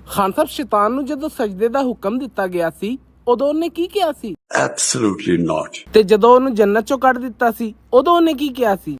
ਖਾਨ ਸਾਹਿਬ ਸ਼ੈਤਾਨ ਨੂੰ ਜਦੋਂ ਸਜਦੇ ਦਾ ਹੁਕਮ ਦਿੱਤਾ ਗਿਆ ਸੀ ਉਦੋਂ ਉਹਨੇ ਕੀ ਕਿਹਾ ਸੀ? Absolutely not. ਤੇ ਜਦੋਂ ਉਹਨੂੰ ਜੰਨਤ ਚੋਂ ਕੱਢ ਦਿੱਤਾ ਸੀ ਉਦੋਂ ਉਹਨੇ ਕੀ ਕਿਹਾ ਸੀ?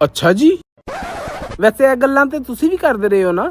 ਅੱਛਾ ਜੀ, ਵੈਸੇ ਇਹ ਗੱਲਾਂ ਤੇ ਤੁਸੀਂ ਵੀ ਕਰਦੇ ਰਹੇ ਹੋ ਨਾ?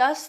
10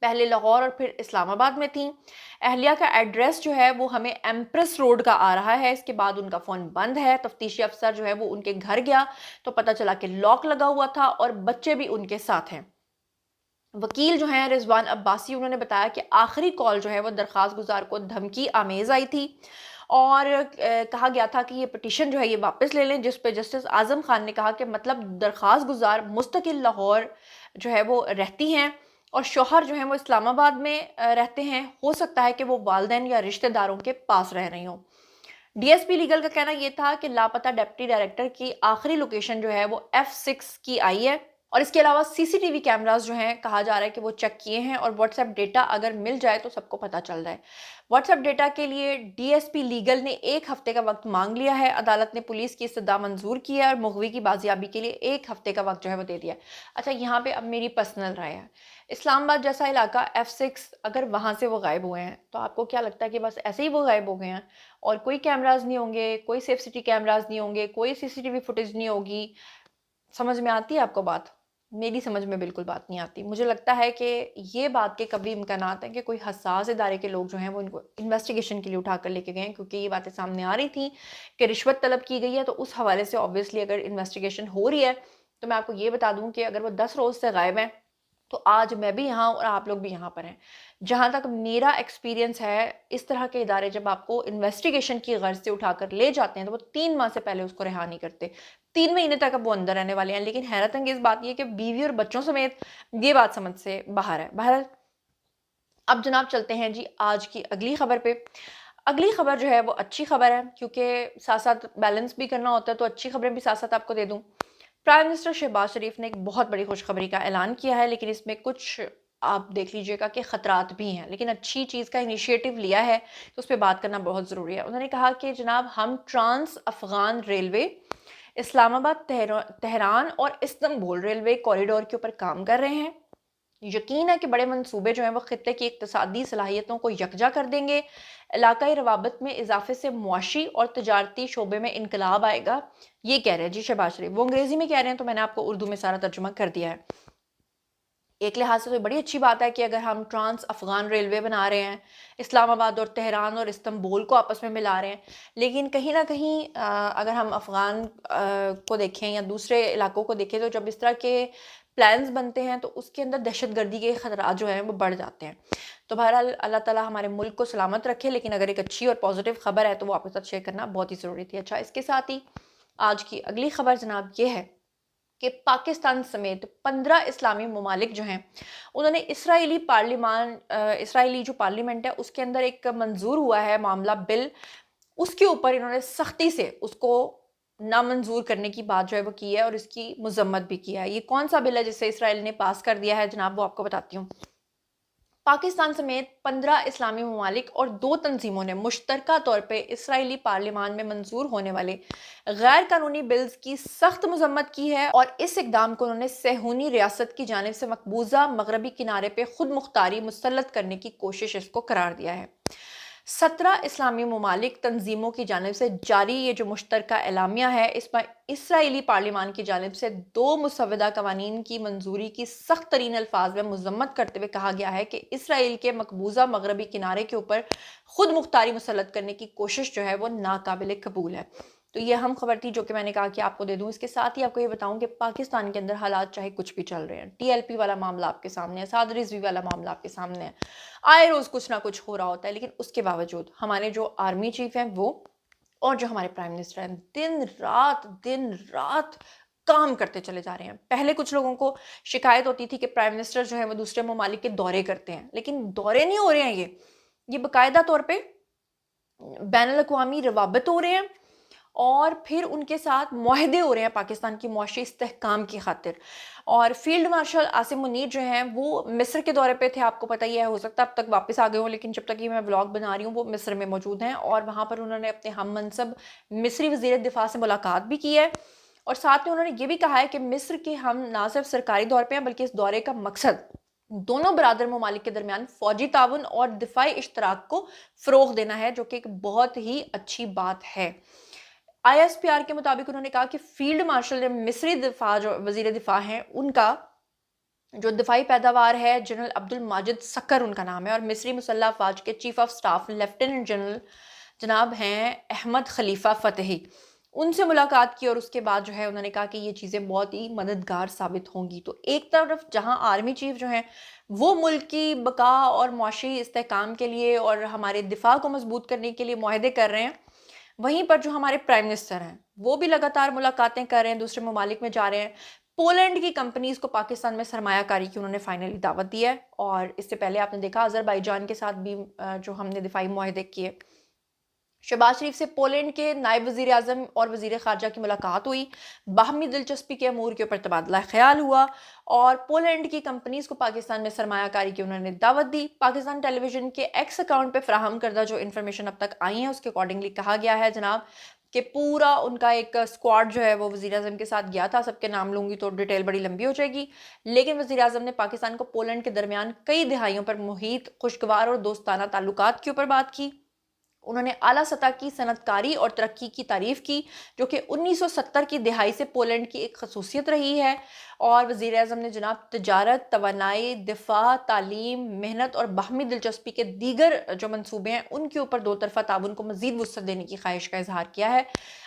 پہلے لاہور اور پھر اسلام آباد میں تھیں. اہلیہ کا ایڈریس جو ہے وہ ہمیں ایمپریس روڈ کا آ رہا ہے. اس کے بعد ان کا فون بند ہے. تفتیشی افسر جو ہے وہ ان کے گھر گیا تو پتہ چلا کہ لاک لگا ہوا تھا اور بچے بھی ان کے ساتھ ہیں. وکیل جو ہیں رضوان عباسی، انہوں نے بتایا کہ آخری کال جو ہے وہ درخواست گزار کو دھمکی آمیز آئی تھی اور کہا گیا تھا کہ یہ پٹیشن جو ہے یہ واپس لے لیں، جس پہ جسٹس اعظم خان نے کہا کہ مطلب درخواست گزار مستقل لاہور جو ہے وہ رہتی ہیں اور شوہر جو ہیں وہ اسلام آباد میں رہتے ہیں. ہو سکتا ہے کہ وہ والدین یا رشتہ داروں کے پاس رہ رہی ہوں. ڈی ایس پی لیگل کا کہنا یہ تھا کہ لاپتہ ڈپٹی ڈائریکٹر کی آخری لوکیشن جو ہے وہ F6 کی آئی ہے اور اس کے علاوہ سی سی ٹی وی کیمراز جو ہیں کہا جا رہا ہے کہ وہ چیک کیے ہیں اور واٹس ایپ ڈیٹا اگر مل جائے تو سب کو پتہ چل جائے. واٹس ایپ ڈیٹا کے لیے ڈی ایس پی لیگل نے 1 ہفتے کا وقت مانگ لیا ہے. عدالت نے پولیس کی استدعا منظور کی ہے اور مغوی کی بازیابی کے لیے 1 ہفتے کا وقت جو ہے وہ دے دیا ہے. اچھا یہاں پہ اب میری پرسنل رائے ہے. اسلام آباد جیسا علاقہ F6 اگر وہاں سے وہ غائب ہوئے ہیں تو آپ کو کیا لگتا ہے کہ بس ایسے ہی وہ غائب ہو گئے ہیں اور کوئی کیمراز نہیں ہوں گے، کوئی سیف سٹی کیمراز نہیں ہوں گے، کوئی سی سی ٹی وی فوٹیج نہیں ہوگی؟ سمجھ میں آتی ہے آپ کو بات؟ میری سمجھ میں بالکل بات نہیں آتی. مجھے لگتا ہے کہ یہ بات کے کبھی امکانات ہیں کہ کوئی حساس ادارے کے لوگ جو ہیں وہ ان کو انویسٹیگیشن کے لیے اٹھا کر لے کے گئے ہیں، کیونکہ یہ باتیں سامنے آ رہی تھیں کہ رشوت طلب کی گئی ہے. تو اس حوالے سے obviously اگر انویسٹیگیشن ہو رہی ہے تو میں آپ کو یہ بتا دوں کہ اگر وہ 10 روز سے غائب ہیں تو آج میں بھی یہاں اور آپ لوگ بھی یہاں پر ہیں. جہاں تک میرا ایکسپیرینس ہے، اس طرح کے ادارے جب آپ کو انویسٹیگیشن کی غرض سے اٹھا کر لے جاتے ہیں تو وہ 3 ماہ سے پہلے اس کو رہا نہیں کرتے. 3 مہینے تک اب وہ اندر رہنے والے ہیں. لیکن حیرت انگیز بات یہ کہ بیوی اور بچوں سمیت یہ بات سمجھ سے باہر ہے. بہرحال اب جناب چلتے ہیں جی آج کی اگلی خبر پہ. اگلی خبر جو ہے وہ اچھی خبر ہے، کیونکہ ساتھ ساتھ بیلنس بھی کرنا ہوتا ہے تو اچھی خبریں بھی ساتھ ساتھ آپ کو دے دوں. پرائم منسٹر شہباز شریف نے ایک بہت بڑی خوشخبری کا اعلان کیا ہے، لیکن اس میں کچھ آپ دیکھ لیجئے گا کہ خطرات بھی ہیں. لیکن اچھی چیز کا انیشیٹو لیا ہے تو اس پہ بات کرنا بہت ضروری ہے. انہوں نے کہا کہ جناب ہم ٹرانس افغان ریلوے، اسلام آباد تہران اور استنبول ریلوے کوریڈور کے اوپر کام کر رہے ہیں. یقین ہے کہ بڑے منصوبے جو ہیں وہ خطے کی اقتصادی صلاحیتوں کو یکجا کر دیں گے. علاقائی روابط میں اضافے سے معاشی اور تجارتی شعبے میں انقلاب آئے گا. یہ کہہ رہے ہیں جی شہباز شریف. وہ انگریزی میں کہہ رہے ہیں تو میں نے آپ کو اردو میں سارا ترجمہ کر دیا ہے. ایک لحاظ سے تو بڑی اچھی بات ہے کہ اگر ہم ٹرانس افغان ریلوے بنا رہے ہیں، اسلام آباد اور تہران اور استنبول کو آپس میں ملا رہے ہیں، لیکن کہیں نہ کہیں اگر ہم افغان کو دیکھیں یا دوسرے علاقوں کو دیکھیں تو جب اس طرح کے پلانز بنتے ہیں تو اس کے اندر دہشت گردی کے خطرات جو ہیں وہ بڑھ جاتے ہیں. تو بہرحال اللہ تعالیٰ ہمارے ملک کو سلامت رکھے. لیکن اگر ایک اچھی اور پازیٹیو خبر ہے تو وہ آپ کے ساتھ شیئر کرنا بہت ہی ضروری تھی. اچھا اس کے ساتھ ہی آج کی اگلی خبر جناب یہ ہے کہ پاکستان سمیت 15 اسلامی ممالک جو ہیں انہوں نے اسرائیلی جو پارلیمنٹ ہے اس کے اندر ایک منظور ہوا ہے معاملہ بل، اس کے اوپر انہوں نے سختی سے اس کو نامنظور کرنے کی بات جو ہے وہ کی ہے اور اس کی مذمت بھی کی ہے. یہ کون سا بل ہے جسے اسرائیل نے پاس کر دیا ہے جناب؟ وہ آپ کو بتاتی ہوں. پاکستان سمیت 15 اسلامی ممالک اور 2 تنظیموں نے مشترکہ طور پہ اسرائیلی پارلیمان میں منظور ہونے والے غیر قانونی بلز کی سخت مذمت کی ہے اور اس اقدام کو انہوں نے صہیونی ریاست کی جانب سے مقبوضہ مغربی کنارے پہ خود مختاری مسلط کرنے کی کوشش اس کو قرار دیا ہے. 17 اسلامی ممالک تنظیموں کی جانب سے جاری یہ جو مشترکہ اعلامیہ ہے، اس میں اسرائیلی پارلیمان کی جانب سے 2 مسودہ قوانین کی منظوری کی سخت ترین الفاظ میں مذمت کرتے ہوئے کہا گیا ہے کہ اسرائیل کے مقبوضہ مغربی کنارے کے اوپر خود مختاری مسلط کرنے کی کوشش جو ہے وہ ناقابل قبول ہے. تو یہ اہم خبر تھی جو کہ میں نے کہا کہ آپ کو دے دوں. اس کے ساتھ ہی آپ کو یہ بتاؤں کہ پاکستان کے اندر حالات چاہے کچھ بھی چل رہے ہیں، ٹی ایل پی والا معاملہ آپ کے سامنے ہے، سعد رضوی والا معاملہ آپ کے سامنے ہے، آئے روز کچھ نہ کچھ ہو رہا ہوتا ہے، لیکن اس کے باوجود ہمارے جو آرمی چیف ہیں وہ اور جو ہمارے پرائم منسٹر ہیں دن رات کام کرتے چلے جا رہے ہیں. پہلے کچھ لوگوں کو شکایت ہوتی تھی کہ پرائم منسٹر جو ہیں وہ دوسرے ممالک کے دورے کرتے ہیں، لیکن دورے نہیں ہو رہے ہیں، یہ باقاعدہ طور پہ بین الاقوامی روابط ہو رہے ہیں اور پھر ان کے ساتھ معاہدے ہو رہے ہیں پاکستان کی معاشی استحکام کی خاطر. اور فیلڈ مارشل عاصم منیر جو ہیں وہ مصر کے دورے پہ تھے، آپ کو پتہ ہی ہے، ہو سکتا ہے اب تک واپس آ گئے ہوں، لیکن جب تک یہ میں ولاگ بنا رہی ہوں وہ مصر میں موجود ہیں اور وہاں پر انہوں نے اپنے ہم منصب مصری وزیر دفاع سے ملاقات بھی کی ہے اور ساتھ میں انہوں نے یہ بھی کہا ہے کہ مصر کے ہم نہ صرف سرکاری دور پہ ہیں بلکہ اس دورے کا مقصد دونوں برادر ممالک کے درمیان فوجی تعاون اور دفاعی اشتراک کو فروغ دینا ہے، جو کہ ایک بہت ہی اچھی بات ہے. آئی ایس پی آر کے مطابق انہوں نے کہا کہ فیلڈ مارشل مصری جو وزیر دفاع ہیں ان کا جو دفاعی پیداوار ہے جنرل عبدالماجد سکر ان کا نام ہے، اور مصری مسلح افواج کے chief of staff lieutenant general جناب ہیں احمد خلیفہ فتحی، ان سے ملاقات کی، اور اس کے بعد جو ہے انہوں نے کہا کہ یہ چیزیں بہت ہی مددگار ثابت ہوں گی۔ تو ایک طرف جہاں آرمی چیف جو ہیں وہ ملک کی بقا اور معاشی استحکام کے لیے اور ہمارے دفاع کو مضبوط کرنے کے لیے معاہدے کر رہے ہیں، وہیں پر جو ہمارے پرائم منسٹر ہیں وہ بھی لگاتار ملاقاتیں کر رہے ہیں، دوسرے ممالک میں جا رہے ہیں۔ پولینڈ کی کمپنیز کو پاکستان میں سرمایہ کاری کی انہوں نے فائنلی دعوت دی ہے، اور اس سے پہلے آپ نے دیکھا آذربائیجان کے ساتھ بھی جو ہم نے دفاعی معاہدے کیے۔ شہباز شریف سے پولینڈ کے نائب وزیر اعظم اور وزیر خارجہ کی ملاقات ہوئی، باہمی دلچسپی کے امور کے اوپر تبادلہ خیال ہوا، اور پولینڈ کی کمپنیز کو پاکستان میں سرمایہ کاری کی انہوں نے دعوت دی۔ پاکستان ٹیلی ویژن کے ایکس اکاؤنٹ پہ فراہم کردہ جو انفارمیشن اب تک آئی ہیں اس کے اکارڈنگلی کہا گیا ہے جناب کہ پورا ان کا ایک اسکواڈ جو ہے وہ وزیر اعظم کے ساتھ گیا تھا۔ سب کے نام لوں گی تو ڈیٹیل بڑی لمبی ہو جائے گی، لیکن وزیر اعظم نے پاکستان کو پولینڈ کے درمیان کئی دہائیوں پر محیط خوشگوار اور دوستانہ تعلقات کے اوپر بات کی۔ انہوں نے اعلیٰ سطح کی صنعت کاری اور ترقی کی تعریف کی، جو کہ 1970 کی دہائی سے پولینڈ کی ایک خصوصیت رہی ہے، اور وزیر اعظم نے جناب تجارت، توانائی، دفاع، تعلیم، محنت اور باہمی دلچسپی کے دیگر جو منصوبے ہیں ان کے اوپر دو طرفہ تعاون کو مزید وسعت دینے کی خواہش کا اظہار کیا ہے۔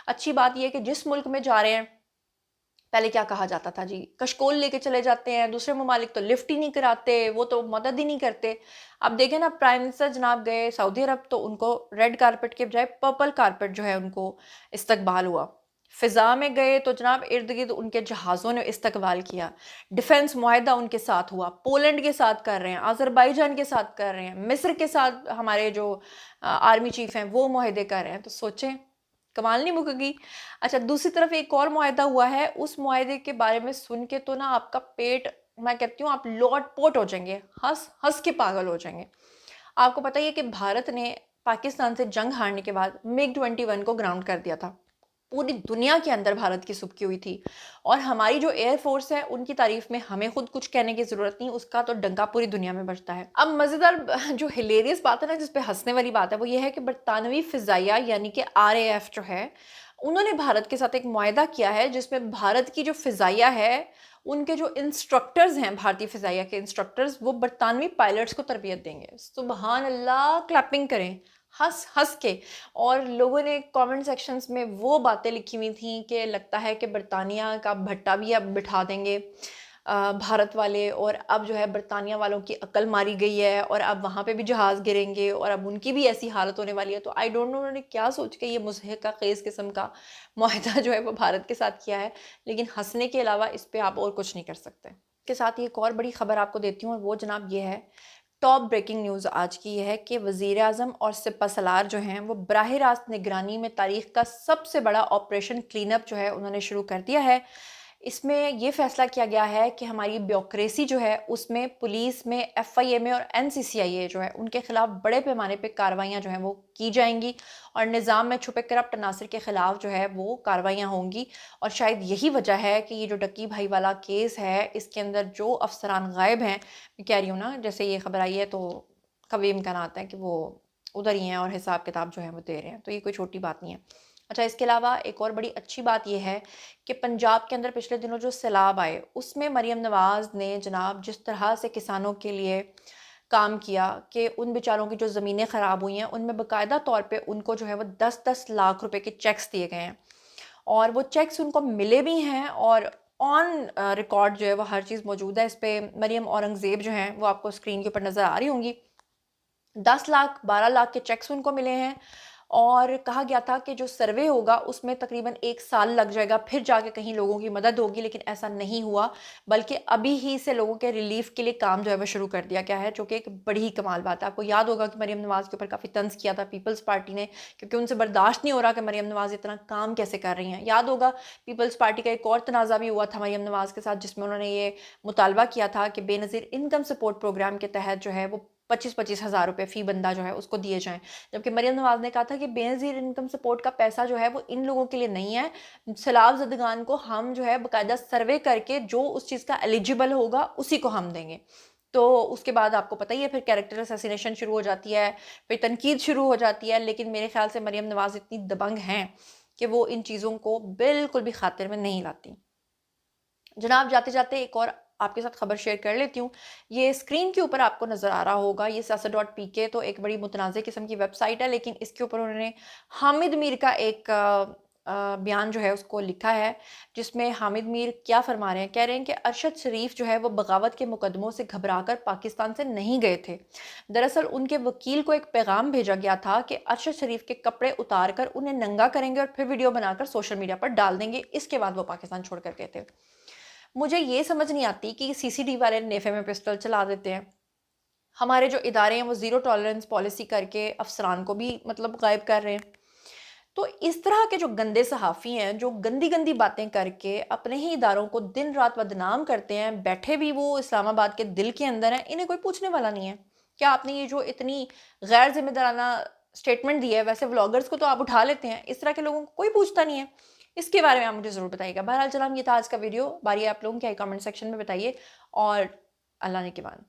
اچھی بات یہ ہے کہ جس ملک میں جا رہے ہیں، پہلے کیا کہا جاتا تھا جی کشکول لے کے چلے جاتے ہیں، دوسرے ممالک تو لفٹ ہی نہیں کراتے، وہ تو مدد ہی نہیں کرتے۔ اب دیکھیں نا پرائم منسٹر جناب گئے سعودی عرب تو ان کو ریڈ کارپٹ کے بجائے پرپل کارپٹ جو ہے ان کو استقبال ہوا۔ فضا میں گئے تو جناب ارد گرد ان کے جہازوں نے استقبال کیا۔ ڈیفنس معاہدہ ان کے ساتھ ہوا، پولینڈ کے ساتھ کر رہے ہیں، آذربائیجان کے ساتھ کر رہے ہیں، مصر کے ساتھ ہمارے جو آرمی چیف ہیں وہ معاہدے کر رہے ہیں، تو سوچیں کمال نہیں مکے گی۔ اچھا دوسری طرف ایک اور معاہدہ ہوا ہے، اس معاہدے کے بارے میں سن کے تو نا آپ کا پیٹ، میں کہتی ہوں آپ لوٹ پوٹ ہو جائیں گے، ہنس ہنس کے پاگل ہو جائیں گے۔ آپ کو پتہ ہی ہے کہ بھارت نے پاکستان سے جنگ ہارنے کے بعد MiG 21 کو گراؤنڈ کر دیا تھا۔ پوری دنیا کے اندر بھارت کی سبکی ہوئی تھی، اور ہماری جو ایئر فورس ہے ان کی تعریف میں ہمیں خود کچھ کہنے کی ضرورت نہیں، اس کا تو ڈنکا پوری دنیا میں بجتا ہے۔ اب مزیدار جو ہلیریس بات ہے نا، جس پہ ہنسنے والی بات ہے، وہ یہ ہے کہ برطانوی فضائیہ یعنی کہ RAF جو ہے انہوں نے بھارت کے ساتھ ایک معاہدہ کیا ہے جس میں بھارت کی جو فضائیہ ہے ان کے جو انسٹرکٹرز ہیں، بھارتی فضائیہ کے انسٹرکٹرز، وہ برطانوی پائلٹس کو تربیت دیں گے۔ سبحان اللہ، کلیپنگ کریں ہنس ہنس کے۔ اور لوگوں نے کامنٹ سیکشنز میں وہ باتیں لکھی ہوئی تھیں کہ لگتا ہے کہ برطانیہ کا بھٹا بھی اب بٹھا دیں گے بھارت والے، اور اب جو ہے برطانیہ والوں کی عقل ماری گئی ہے، اور اب وہاں پہ بھی جہاز گریں گے، اور اب ان کی بھی ایسی حالت ہونے والی ہے۔ تو آئی ڈونٹ نو انہوں نے کیا سوچ کے یہ مضحکہ خیز قسم کا معاہدہ جو ہے وہ بھارت کے ساتھ کیا ہے، لیکن ہنسنے کے علاوہ اس پہ آپ اور کچھ نہیں کر سکتے۔ اس کے ساتھ ایک اور بڑی خبر آپ کو دیتی ہوں، اور وہ جناب یہ ہے، ٹاپ بریکنگ نیوز آج کی یہ ہے کہ وزیر اعظم اور سپہ سالار جو ہیں وہ براہ راست نگرانی میں تاریخ کا سب سے بڑا آپریشن کلین اپ جو ہے انہوں نے شروع کر دیا ہے۔ اس میں یہ فیصلہ کیا گیا ہے کہ ہماری بیوکریسی جو ہے اس میں پولیس میں FIA میں اور NCCIA جو ہے ان کے خلاف بڑے پیمانے پہ کارروائیاں جو ہیں وہ کی جائیں گی، اور نظام میں چھپے کرپٹ عناصر کے خلاف جو ہے وہ کارروائیاں ہوں گی۔ اور شاید یہی وجہ ہے کہ یہ جو ڈکی بھائی والا کیس ہے اس کے اندر جو افسران غائب ہیں، میں کہہ رہی ہوں نا جیسے یہ خبر آئی ہے تو کبھی امکانات ہیں کہ وہ ادھر ہی ہیں اور حساب کتاب جو ہے وہ دے رہے ہیں، تو یہ کوئی چھوٹی بات نہیں ہے۔ اچھا اس کے علاوہ ایک اور بڑی اچھی بات یہ ہے کہ پنجاب کے اندر پچھلے دنوں جو سیلاب آئے اس میں مریم نواز نے جناب جس طرح سے کسانوں کے لیے کام کیا کہ ان بیچاروں کی جو زمینیں خراب ہوئی ہیں ان میں باقاعدہ طور پہ ان کو جو ہے وہ 10-10 لاکھ روپے کے چیکس دیے گئے ہیں، اور وہ چیکس ان کو ملے بھی ہیں، اور آن ریکارڈ جو ہے وہ ہر چیز موجود ہے۔ اس پہ مریم اورنگزیب جو ہیں وہ آپ کو اسکرین کے اوپر نظر آ رہی ہوں گی، 10 لاکھ 12 لاکھ کے چیکس ان کو ملے ہیں، اور کہا گیا تھا کہ جو سروے ہوگا اس میں تقریباً 1 سال لگ جائے گا، پھر جا کے کہیں لوگوں کی مدد ہوگی، لیکن ایسا نہیں ہوا، بلکہ ابھی ہی سے لوگوں کے ریلیف کے لیے کام جو ہے وہ شروع کر دیا گیا ہے، جو کہ ایک بڑی ہی کمال بات ہے۔ آپ کو یاد ہوگا کہ مریم نواز کے اوپر کافی طنز کیا تھا پیپلز پارٹی نے، کیونکہ ان سے برداشت نہیں ہو رہا کہ مریم نواز اتنا کام کیسے کر رہی ہیں۔ یاد ہوگا پیپلز پارٹی کا ایک اور تنازع بھی ہوا تھا مریم نواز کے ساتھ، جس میں انہوں نے یہ مطالبہ کیا تھا کہ بے نظیر انکم سپورٹ پروگرام کے تحت جو ہے وہ 25-25 ہزار روپے فی بندہ جو ہے اس کو دیے جائیں، جبکہ مریم نواز نے کہا تھا کہ بے نظیر انکم سپورٹ کا پیسہ جو ہے وہ ان لوگوں کے لیے نہیں ہے، سیلاب زدگان کو ہم جو ہے باقاعدہ سروے کر کے جو اس چیز کا ایلیجیبل ہوگا اسی کو ہم دیں گے۔ تو اس کے بعد آپ کو پتہ ہی ہے پھر کیریکٹر اسیسینیشن شروع ہو جاتی ہے، پھر تنقید شروع ہو جاتی ہے، لیکن میرے خیال سے مریم نواز اتنی دبنگ ہیں کہ وہ ان چیزوں کو بالکل بھی خاطر میں نہیں لاتی۔ جناب جاتے جاتے ایک اور آپ کے ساتھ خبر شیئر کر لیتی ہوں. یہ اسکرین کے اوپر آپ کو نظر آ رہا ہوگا، یہ siyasat.pk تو ایک بڑی متنازع قسم کی ویب سائٹ ہے، لیکن اس کے اوپر انہوں نے حامد میر کا ایک بیان جو ہے اس کو لکھا ہے، جس میں حامد میر کیا فرما رہے ہیں. کہہ رہے ہیں کہ ارشد شریف جو ہے وہ بغاوت کے مقدموں سے گھبرا کر پاکستان سے نہیں گئے تھے. دراصل ان کے وکیل کو ایک پیغام بھیجا گیا تھا کہ ارشد شریف کے کپڑے اتار کر انہیں ننگا کریں گے اور پھر ویڈیو بنا کر سوشل میڈیا پر ڈال دیں گے. اس کے بعد وہ پاکستان چھوڑ کر گئے تھے. مجھے یہ سمجھ نہیں آتی کہ سی سی ڈی والے نیفے میں پسٹل چلا دیتے ہیں. ہمارے جو ادارے ہیں وہ زیرو ٹالرنس پالیسی کر کے افسران کو بھی مطلب غائب کر رہے ہیں. تو اس طرح کے جو گندے صحافی ہیں جو گندی گندی باتیں کر کے اپنے ہی اداروں کو دن رات بدنام کرتے ہیں، بیٹھے بھی وہ اسلام آباد کے دل کے اندر ہیں، انہیں کوئی پوچھنے والا نہیں ہے. کیا آپ نے یہ جو اتنی غیر ذمہ دارانہ سٹیٹمنٹ دی ہے، ویسے ولاگرز کو تو آپ اٹھا لیتے ہیں، اس طرح کے لوگوں کو کوئی پوچھتا نہیں ہے. اس کے بارے میں آپ مجھے ضرور بتائیے گا. بہرحال جناب، یہ تھا آج کا ویڈیو. باری آپ لوگوں کے کامنٹ سیکشن میں بتائیے، اور اللہ نے کے بعد